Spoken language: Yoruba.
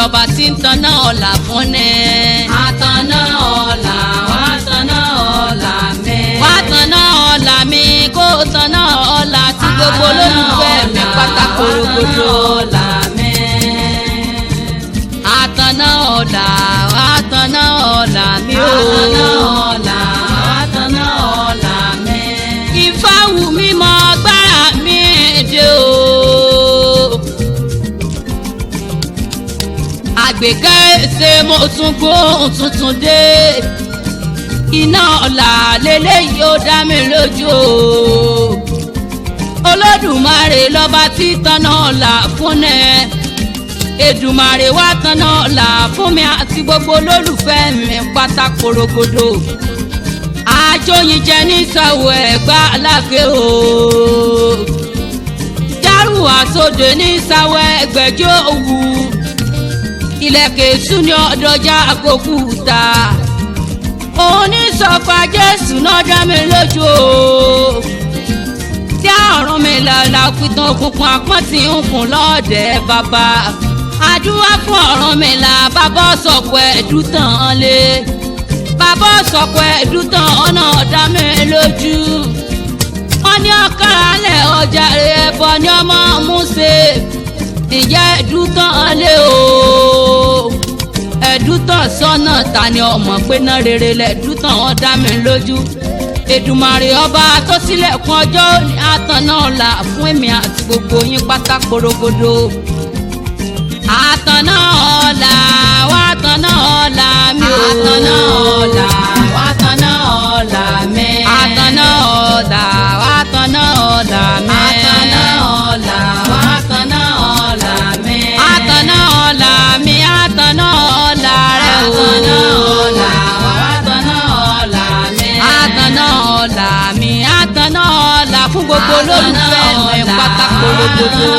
lọ́ba tí ń tanná ọ̀la fún ni. àtàná ọ̀la wá tanná ọ̀la mi. wá tanná ọ̀la mi kó tanná ọ̀la tí gbogbo olólùfẹ́ mi pátá korogodo. ọ̀la mi. àtàná ọ̀la wá tanná ọ̀la mi o. àtàná ọ̀la wá tanná ọ̀la mi. Ifá wù mí mọ agbára mi dé o. àgbékẹ́ ṣe mo tún gbóhùn tuntun dé. iná ọ̀la lélẹ́yìí ó dá mi lójú o. Olódùmarè lọ́ba tí tanná ọ̀la fún ẹ. Èdùmarè wá tanná ọ̀la fún mi àti gbogbo olólùfẹ́ mi pátá korogodo. àjọyìn jẹ ní ìsàwọ̀ Ẹ̀gbá Aláké o. járù àsọdẹ ní ìsàwọ̀ Ẹgbẹ̀jọ́ Òwu. ilẹ̀kẹ̀ súnni ọ̀dọ́jà àkókúta. òun ní sọ̀fà Jésù náà dá mi lójú o. tí àrùn mi lọ́la pìtàn òkùnkùn àpọ́n tí ń kùn lọ́ọ̀dẹ̀ bàbá. àdúrà fún Ọ̀rúnmìlà bàbá sọ̀pọ̀ ẹ̀dùtàn lé. bàbá sọ̀pọ̀ ẹ̀dùtàn ọ̀nà ọ̀dá mi lójú. wọ́n ní ọ̀kàràlẹ̀ ọjà rẹ̀ ẹ̀bọ ní ọmọ múṣe. ìyá ẹ̀dùtàn lé o. ẹ̀dùtàn sọ́nà ta ni ọmọ pé náà rere lẹ̀dùtàn ọ̀dá mi lójú. Èdùmàrè ọba tó ṣílẹ̀kùn ọjọ́ ní àtàná ọ̀la fún èmi àti gbogbo yín pátá korogodo. àtàná ọ̀la wá tanná ọ̀la mi o. àtàná ọ̀la wá tanná ọ̀la mi. àtàná ọ̀la wá tanná ọ̀la mi. àtàná ọ̀la wá tanná ọ̀la mi. àtàná ọ̀la mi àtàná ọ̀la rẹ o. àtàná ọ̀la wá tanná ọ̀la mi. àtàná ọ̀la mi àtàná ọ̀la fún gbogbo olólùfẹ́ mi pátá korogodo.